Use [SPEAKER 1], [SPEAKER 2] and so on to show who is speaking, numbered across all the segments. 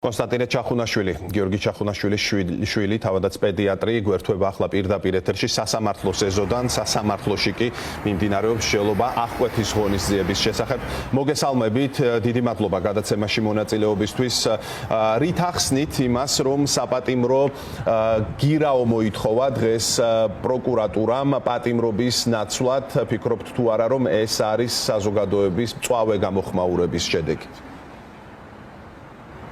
[SPEAKER 1] კონსტანტინე ჩახუნაშვილი, გიორგი ჩახუნაშვილის შვილი, თავადაც პედიატრი, გვერდება ახლა პირდაპირ ეთერში სასამართლოს ეზოდან, სასამართლოში კი მიმდინარეობს შელობა აღკვეთის ღონისძიების შესახებ. მოგესალმებით, დიდი მადლობა გადაცემაში მონაწილეობისთვის. რით ახსნით იმას, რომ საპატიმრო გირაო მოითხოვა დღეს პროკურატურამ პატიმრობის ნაცვლად, ფიქრობთ თუ არა, რომ ეს არის საზოგადოების მწვავე გამოხმაურების შედეგი?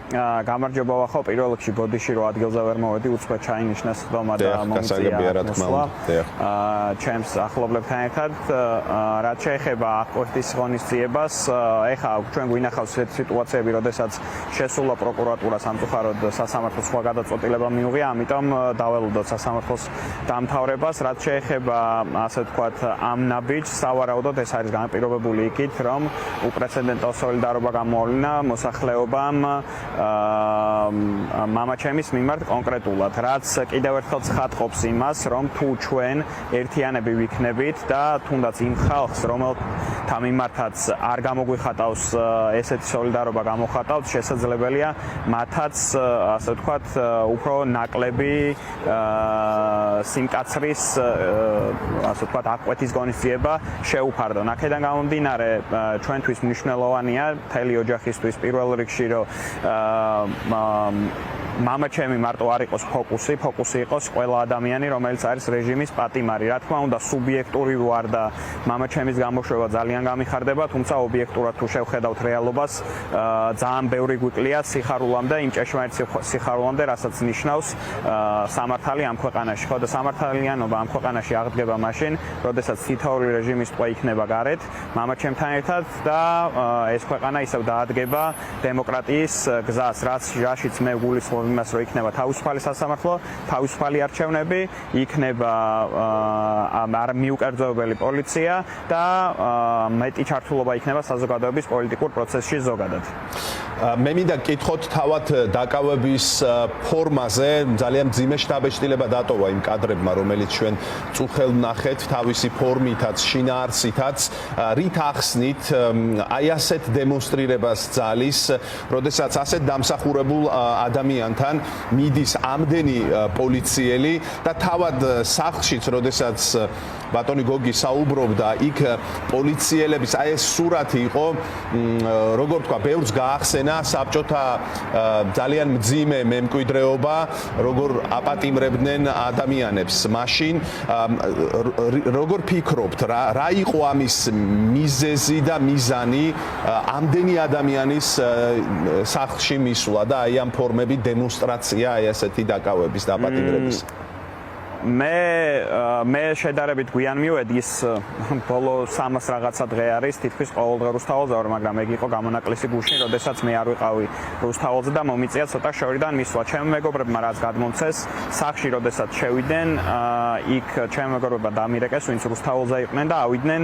[SPEAKER 2] გამარჯობა ვახო, პირველ რიგში ბოდიში რო ადგილზე ვერ მოვედი, უცბად ჩაინიშნა სხდომა და მომიწია. ჩემს ახლობლებთან ერთად, რაც შეეხება აღკვეთის ღონისძიებას, ეხლა ჩვენ გვინახავს სიტუაციები, როდესაც შესულა პროკურატურა სამწუხაროდ სასამართლოს სხვა გადაწყვეტილება მიუღია, ამიტომ დაველოდოთ სასამართლოს დამთავრებას, რაც შეეხება, ასე ვთქვათ, ამ ნაბიჯს, სავარაუდოდ ეს არის განპირობებული იქით, რომ უპრეცედენტო სოლიდარობა გამოავლინა მოსახლეობამ მამაჩემის მიმართ კონკრეტულად, რაც კიდევ ერთხელ ცხადყოფს იმას, რომ თუ ჩვენ ერთიანები ვიქნებით და თუნდაც იმ ხალხს, რომელთა მიმართაც არ გამოგვიხატავს ესეთი სოლიდარობა გამოხატავთ, შესაძლებელია მათაც, ასე ვთქვათ, უფრო ნაკლები სიმკაცრის, ასე ვთქვათ, აღკვეთის ღონისძიება შეუფარდონ. აქედან გამომდინარე, ჩვენთვის მნიშვნელოვანია მთელი ოჯახისთვის პირველ რიგში, რომ მამაჩემი მარტო არ იყოს ფოკუსი იყოს ყველა ადამიანი, რომელიც არის რეჟიმის პატიმარი. რა თქმა უნდა, სუბიექტური ვარ და მამაჩემის გამოშვება ძალიან გამიხარდება, თუმცა ობიექტურად თუ შევხედავთ რეალობას, ძალიან ბევრი გვიკლია სიხარულამდე, იმ ჭეშმარიტ სიხარულამდე, რასაც ნიშნავს სამართალი ამ ქვეყანაში. ხო და სამართალიანობა ამ ქვეყანაში აღდგება მაშინ, როდესაც თითოეული რეჟიმის ტყვა იქნება გარეთ, მამაჩემთან ერთად და ეს ქვეყანა ისევ დაადგება დემოკრატიის გზას, რაშიც მე გულისხმობ იმას, რომ იქნება თავისუფალი სასამართლო, თავისუფალი არჩევნები, იქნება არ მიუკერძოებელი პოლიცია და მეტი ჩართულობა იქნება საზოგადოების პოლიტიკურ პროცესში ზოგადად.
[SPEAKER 1] მე მინდა გკითხოთ თავად დაკავების ფორმაზე, ძალიან მძიმე შთაბეჭდილება დატოვა იმ კადრებმა, რომელიც ჩვენ წუხელ ვნახეთ თავისი ფორმითაც, შინაარსითაც, რით ახსნით აი ასეთ დემონსტრირებას ძალის, როდესაც ასეთ დამსახურებულ ადამიანთან მიდის ამდენი პოლიციელი და თავად სახლშიც, როდესაც ბატონი გოგი საუბრობდა, იქ პოლიციელების აი ეს სურათი იყო, როგორ თქვა, ბევრს გაახსენა საბჭოთა ძალიან მძიმე მემკვიდრეობა, როგორ აპატიმრებდნენ ადამიანებს. მაშინ როგორ ფიქრობთ, რა იყო ამის მიზეზი და მიზანი ამდენი ადამიანის სახლში მისვლა და აი ამ ფორმებით დემონსტრაცია აი ასეთი დაკავების და აპატიმრების?
[SPEAKER 2] მე შედარებით გვიან მივედი, ის ბოლო 300 რაღაცა დღე არის, თითქმის ყოველდღე რუსთაველზე ვარ, მაგრამ ეგ იყო გამონაკლისი გუშინ, როდესაც მე არ ვიყავი რუსთაველზე და მომიწია ცოტა შორიდან მისვლა. ჩემი მეგობრებმა რაც გადმომცეს, სახლში როდესაც შევიდნენ, იქ ჩემი მეგობრებმა დამირეკეს, ვინც რუსთაველზე იყვნენ და ავიდნენ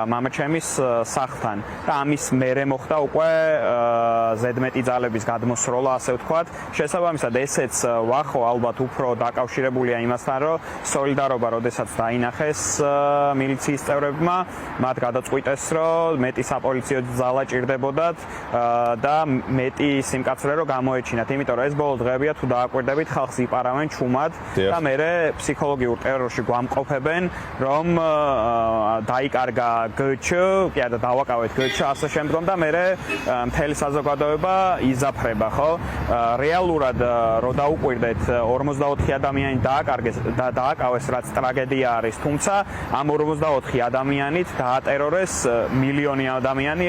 [SPEAKER 2] მამაჩემის სახლთან. და ამის მერე მოხდა უკვე ზედმეტი ძალების გადმოსროლა, ასე ვთქვათ. შესაბამისად, ესეც ვახო ალბათ უფრო დაკავშირებულია იმასთან, რომ სოლიდარობა, როდესაც დაინახეს მილიციის წევრებმა, მათ გადაწყვიტეს, რომ მეტი საპოლიციო ძალა ჭირდებოდათ და მეტი სიმკაცრე რომ გამოეჩინათ, იმიტომ რომ ეს ბოლო დღეებია, თუ დააკვირდებით, ხალხს იპარავენ ჩუმად და მერე ფსიქოლოგიურ ტერორში გვამყოფებენ, რომ დაიკარგა გჩ, კი არა დავაკავეთ გჩ, ასე შემდგომ და მერე მთელი საზოგადოება იზაფრება, ხო? რეალურად რო დაუკვირდეთ 44 ადამიანი დააკავეს, რაც ტრაგედია არის, თუმცა ამ 44 ადამიანით დაატერორეს მილიონი ადამიანი,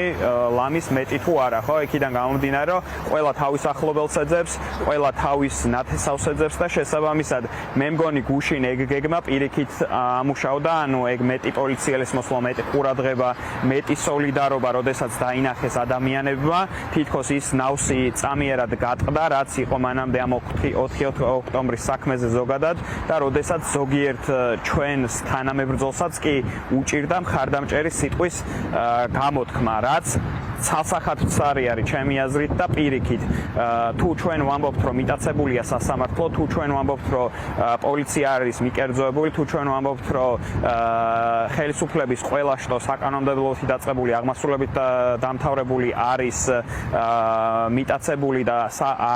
[SPEAKER 2] ლამის მეტი თუ არა, ხო? იქიდან გამომდინარე, რომ ყველა თავის ახლობელს ეძებს, ყველა თავის ნათესავს ეძებს და შესაბამისად მე მგონი გუშინ ეგ გეგმა პირიქით ამუშავდა, ანუ ეგ მეტი პოლიცielis მოსვლა, მეტი ყურადღება, მეტი სოლიდარობა, როდესაც დაინახეს ადამიანებმა, თითქოს ის ნავსი წამიერად გატყდა, რაც იყო მანამდე ამ 4 ოქტომბრის საქმეზე ზოგადად და როდესაც ზოგიერთ ჩვენს თანამებრძოლსაც კი უჭირდა მხარდამჭერი სიტყვის გამოთქმა, რაც ცალსახადწარი არის ჩემი აზრით და პირიქით. თუ ჩვენ ვამბობთ, რომ მიტაცებულია სასამართლო, თუ ჩვენ ვამბობთ, რომ პოლიცია არის მიკერძოებული, თუ ჩვენ ვამბობთ, რომ ხელისუფლების ყველა შტო საკანონმდებლოთი დაწყებული აღმასრულებით დამთავრებული არის მიტაცებული და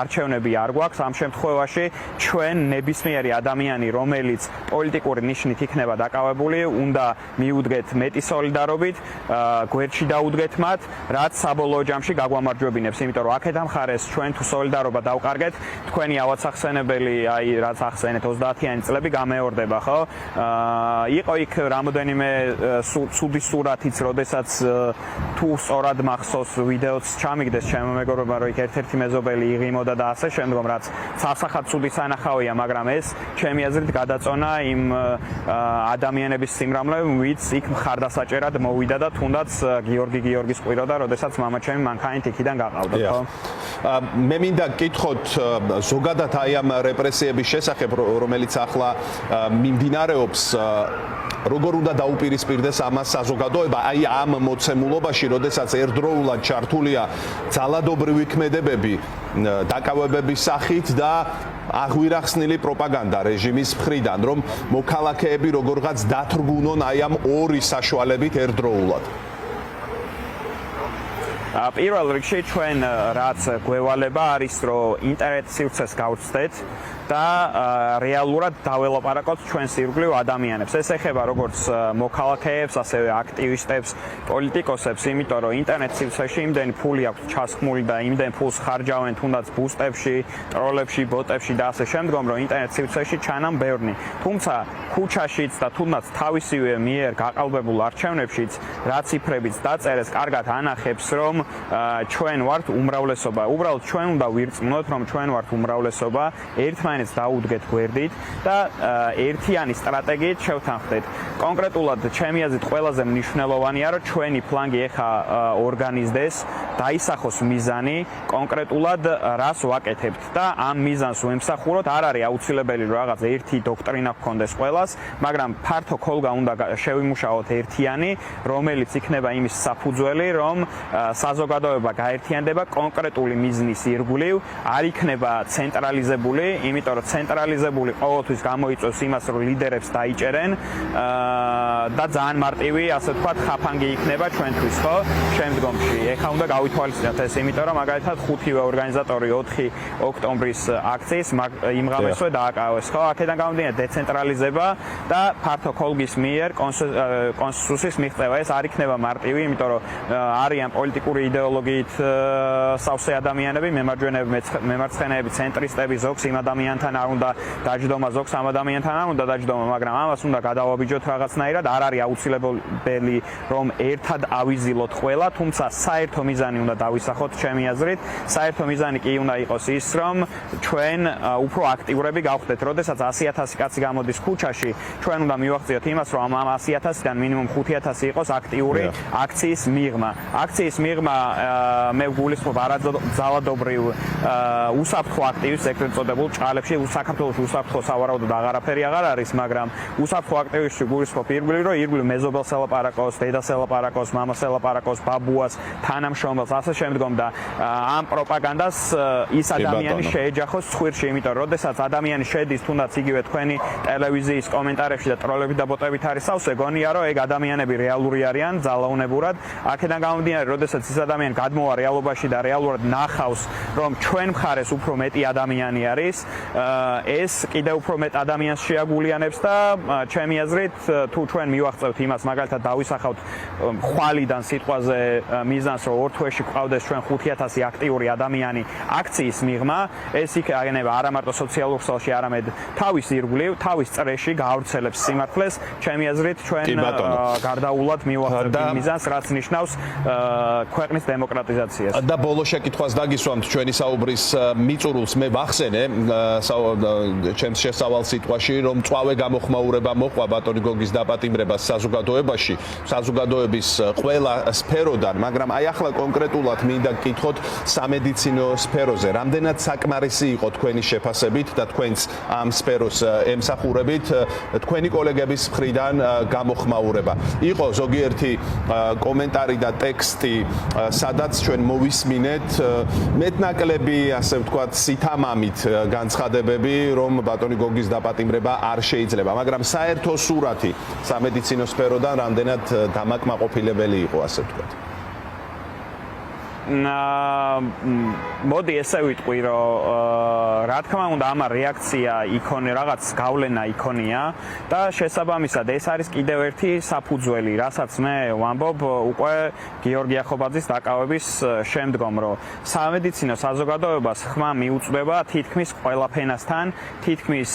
[SPEAKER 2] არჩევნები არ გვაქვს, ამ შემთხვევაში ჩვენ ნებისმიერი ადამიანი, რომელიც პოლიტიკური ნიშნით იქნება დაკავებული, უნდა მიუდგეთ მეტი სოლიდარობით, გვერდში დაუდგეთ მათ, რაც საბოლოო ჯამში გაგვამარჯვებინებს, იმიტომ რომ აქეთ ამხარეს ჩვენ თუ სოლიდარობა დავკარგეთ, თქვენი ავაცახსენებელი, რაც ახსენეთ 30-იანი წლები გამეორდება, ხო? იყო იქ რამოდენიმე ცუდი სურათიც, როდესაც თუ სწორად მახსოვს ვიდეოც ჩამიგდეს ჩემო მეგობრებმა, რომ იქ ერთ-ერთი მეზობელი იღიმოდა და ასე შემდგომ, რაც ცალსახად ცუდი სანახავია, მაგრამ ეს ჩემი აზრით გადაწონა იმ ადამიანების სიმრავლე, ვინც იქ მხარდასაჭერად მოვიდა და თუნდაც გიორგი გიორგის ყვიროდა, როდესაც მამაჩემი მანქანით იქიდან გაყავდა, ხო?
[SPEAKER 1] მე მინდა გკითხოთ ზოგადად აი ამ რეპრესიების შესახებ, რომელიც ახლა მიმდინარეობს, როგორ უნდა დაუპირისპირდეს ამას საზოგადოება, აი ამ მოცემულობაში, როდესაც ერთდროულად ჩართულია ძალადობრივი ქმედებები დაკავებების სახით და აღვირახსნილი პროპაგანდა რეჟიმის მხრიდან, რომ მოქალაქეები როგორღაც დათრგუნონ აი ამ ორი საშუალებით ერთდროულად.
[SPEAKER 2] პირველ რიგში ჩვენ რაც გვევალება არის, რომ ინტერნეტ სივრცეს გავცდეთ და რეალურად დაველაპარაკოთ ჩვენს ირგვლივ ადამიანებს. ეს ეხება როგორც მოქალაქეებს, ასევე აქტივისტებს, პოლიტიკოსებს, იმიტომ რომ ინტერნეტ სივრცეში იმდენი ფული აქვს ჩასხმული და იმდენ ფულს ხარჯავენ თუნდაც ბუსტებში, ტროლებში, ბოტებში და ასე შემდგომ, რომ ინტერნეტ სივრცეში ჩანამ ბევრნი. თუმცა ქუჩაშიც და თუნდაც თავისივე მიერ გაყალბებულ არჩევნებშიც რა ციფრებიც დაწერეს, კარგად ანახებს, რომ ჩვენ ვართ უმრავლესობა. უბრალოდ ჩვენ უნდა ვირწმუნოთ, რომ ჩვენ ვართ უმრავლესობა, ერთმანეთს დაუდგეთ გვერდით და ერთიანი სტრატეგიით შევთანხმდეთ. კონკრეტულად ჩემი აზრით ყველაზე მნიშვნელოვანია, რომ ჩვენი ფლანგი ეხა ორგანიზდეს, დაისახოს მიზანი, კონკრეტულად რას ვაკეთებთ და ამ მიზანს ვემსახუროთ. არ არის აუცილებელი რომ რაღაც ერთი დოქტრინა გქონდეს ყველას, მაგრამ ფართო ქოლგა უნდა შევიმუშაოთ ერთიანი, რომელიც იქნება იმის საფუძველი, რომ საზოგადოება გაერთიანდება კონკრეტული მიზნის ირგვლივ, არ იქნება ცენტრალიზებული, იმიტომ რომ ცენტრალიზებული ყოველთვის გამოიწვევს იმას, რომ ლიდერებს დაიჭერენ და ძალიან მარტივი, ასე ვთქვათ, ხაფანგი იქნება ჩვენთვის, ხო? შემდგომში. ეხლა უნდა გავითვალისწინოთ ეს, იმიტომ რომ მაგალითად 5-ვე ორგანიზატორი 4 ოქტომბრის აქციის იმღამესვე დააკავეს, ხო? აქედან გამომდინარე დეცენტრალიზება და ფართო ქოლგის მიერ კონსენსუსის მიღწევა. ეს არ იქნება მარტივი, იმიტომ რომ არიან პოლიტიკური იდეოლოგიით სავსე ადამიანები, მემარცხენეები, ცენტრისტები, ზოგს იმ ადამიანთან არ უნდა დაჯდომა, ზოგს ამ ადამიანთან არ უნდა დაჯდომა, მაგრამ ამას უნდა გადავაბიჯოთ რაღაცნაირად. არ არის აუცილებელი, რომ ერთად ავიზილოთ ყველა, თუმცა საერთო მიზანი უნდა დავისახოთ, ჩემი აზრით. საერთო მიზანი კი უნდა იყოს ის, რომ ჩვენ უფრო აქტიურები გავხდეთ. როდესაც 100,000 კაცი გამოდის ქუჩაში, ჩვენ უნდა მივაღწიოთ იმას, რომ ამ 100,000-დან მინიმუმ 5,000 იყოს აქტიური აქციის მიღმა. აქციის მიღმა მე ვგულისხმობ არაძალადობრივ უსაფრთხო აქტივისტს, ეგრეთ წოდებულ ჭყალებში, საქართველოში უსაფრთხო სავარაუდოდ აღარაფერი აღარ არის, მაგრამ უსაფრთხო აქტივისტში გულისხმობ ირგვლივ, რომ ირგვლივ მეზობელს ელაპარაკოს, დედას ელაპარაკოს, მამას ელაპარაკოს, ბაბუას, თანამშრომელს, ასე შემდგომ და ამ პროპაგანდას ის ადამიანი შეეჯახოს ცხვირში, იმიტომ რომ როდესაც ადამიანი შედის თუნდაც იგივე თქვენი ტელევიზიის კომენტარებში და ტროლებით და ბოტებით არის სავსე, გონია რომ ეგ ადამიანები რეალური არიან, ძალაუნებურად. აქედან გამომდინარე, როდესაც ის ადამიანი გადმოვა რეალობაში და რეალურად ნახავს, რომ ჩვენ მხარეს უფრო მეტი ადამიანი არის, ეს კიდევ უფრო მეტ ადამიანს შეაგულიანებს და ჩემი აზრით, თუ ჩვენ მივაღწევთ იმას, მაგალითად დავისახავთ ხვალიდან სიტყვაზე მიზანს, რომ ორ თვეში გვყავდეს ჩვენ 5,000 აქტიური ადამიანი აქციის მიღმა, ეს იქნება არა მარტო სოციალურ ქსელში, არამედ თავის ირგვლივ, თავის წრეში გაავრცელებს სიმართლეს. ჩემი აზრით, ჩვენ გარდაულად მივაღწევთ იმ მიზანს, რაც ნიშნავს ქვეყნის დემოკრატიზაციას.
[SPEAKER 1] და ბოლო შეკითხვას დაგისვამთ ჩვენი საუბრის მიწურულს. მე ვახსენე ჩემს შესავალ სიტყვაში, რომ მწვავე გამოხმაურება მოყვა ბატონი გოგის დაპატიმრებას საზოგადოებაში, საზოგადოების ყველა სფეროდან, მაგრამ აი ახლა კონკრეტულად მინდა გკითხოთ სამედიცინო სფეროზე. რამდენად საკმარისი იყო თქვენი შეფასებით და თქვენც ამ სფეროს ემსახურებით თქვენი კოლეგების მხრიდან გამოხმაურება? იყო ზოგიერთი კომენტარი და ტექსტი სადაც ჩვენ მოვისმინეთ მეტნაკლები, ასე ვთქვათ, სითამამით განცხადებები, რომ ბატონი გოგის დაპატიმრება არ შეიძლება, მაგრამ საერთო სურათი სამედიცინო სფეროდან რამდენად დამაკმაყოფილებელი იყო, ასე ვთქვათ.
[SPEAKER 2] მოდი ესე ვიტყვი, რომ რა თქმა უნდა ამ რეაქცია იქონია, რაღაც გავლენა იქონია და შესაბამისად ეს არის კიდევ ერთი საფუძველი, რასაც მე ვამბობ უკვე გიორგი ახობაძის დაკავების შემდგომ, რომ სამედიცინო საზოგადოებას ხმა მიუწვდება თითქმის ყველა ფენასთან, თითქმის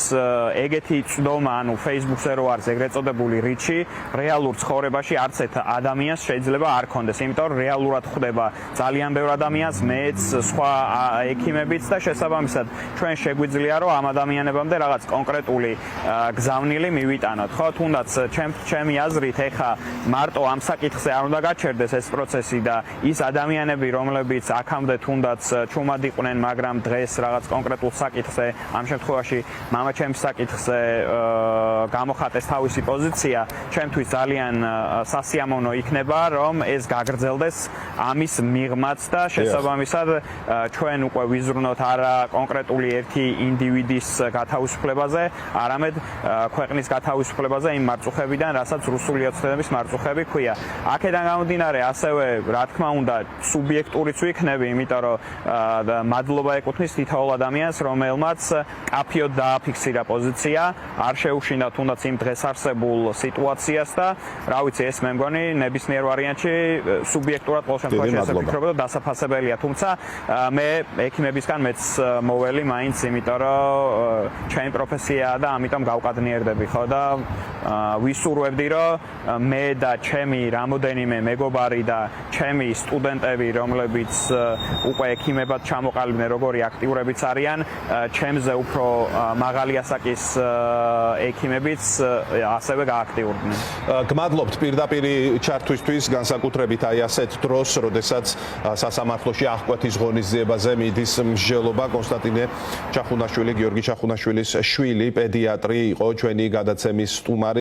[SPEAKER 2] ეგეთი წვდომა, ანუ Facebook-ზე რო არის ეგრეთ წოდებული რიჩი, რეალურ ცხოვრებაში არც ერთ ადამიანს შეიძლება არ კონდეს, იმიტომ რომ რეალურად ხვდება ძალიან ბევრ ადამიანს, მეც, სხვა ექიმებიც და შესაბამისად ჩვენ შეგვიძლია რომ ამ ადამიანებამდე რაღაც კონკრეტული გზავნილი მივიტანოთ. ხო, თუნდაც ჩემი აზრით ეხა მარტო ამ საკითხზე არ უნდა გაჩერდეს ეს პროცესი და ის ადამიანები, რომლებიც აქამდე თუნდაც ჩუმად იყვნენ, მაგრამ დღეს რაღაც კონკრეტულ საკითხზე, ამ შემთხვევაში მამაჩემის საკითხზე გამოხატეს თავისი პოზიცია, ჩემთვის ძალიან სასიამოვნო იქნება, რომ ეს გაგრძელდეს ამის მიღმაც და შესაბამისად ჩვენ უკვე ვიზრუნოთ არა კონკრეტული ერთი ინდივიდის გათავისუფლებაზე, არამედ ქვეყნის გათავისუფლებაზე იმ მარწუხებიდან, რასაც რუსული ოცნების მარწუხები ქვია. აქედან გამომდინარე, ასევე რა თქმა უნდა, სუბიექტურიც ვიქნები, იმიტომ რომ მადლობა ეკუთვნის თითოეულ ადამიანს, რომელმაც კაფიოდ დააფიქსირა პოზიცია, არ შეუშინდა თუნდაც იმ დღეს არსებულ სიტუაციას და რა ვიცი, ეს მე მგონი ნებისმიერ ვარიანტში სუბიექტურად ყოველ შემთხვევაში ესე ვფიქრობ და დასაფასებელია, თუმცა მე ექიმებისგან მეც მოველი მაინც, იმიტომ რომ ჩემი პროფესიაა და ამიტომ გავყადნიერდები, ხო და ვისურვებდი, რომ მე და ჩემი რამოდენიმე მეგობარი და ჩემი სტუდენტები, რომლებიც უკვე ექიმებად ჩამოყალიბდნენ, როგორი აქტიურებიც არიან, ჩემზე უფრო მაღალი ასაკის ექიმებიც ასევე გააქტიურდნენ.
[SPEAKER 1] გმადლობთ პირდაპირ ჩართვისთვის, განსაკუთრებით აი ასეთ დროს, როდესაც სასამართლოში აღკვეთის ღონისძიებაზე მიდის მსჯელობა. კონსტანტინე ჩახუნაშვილი, გიორგი ჩახუნაშვილის შვილი, პედიატრი იყო ჩვენი გადაცემის სტუმარი.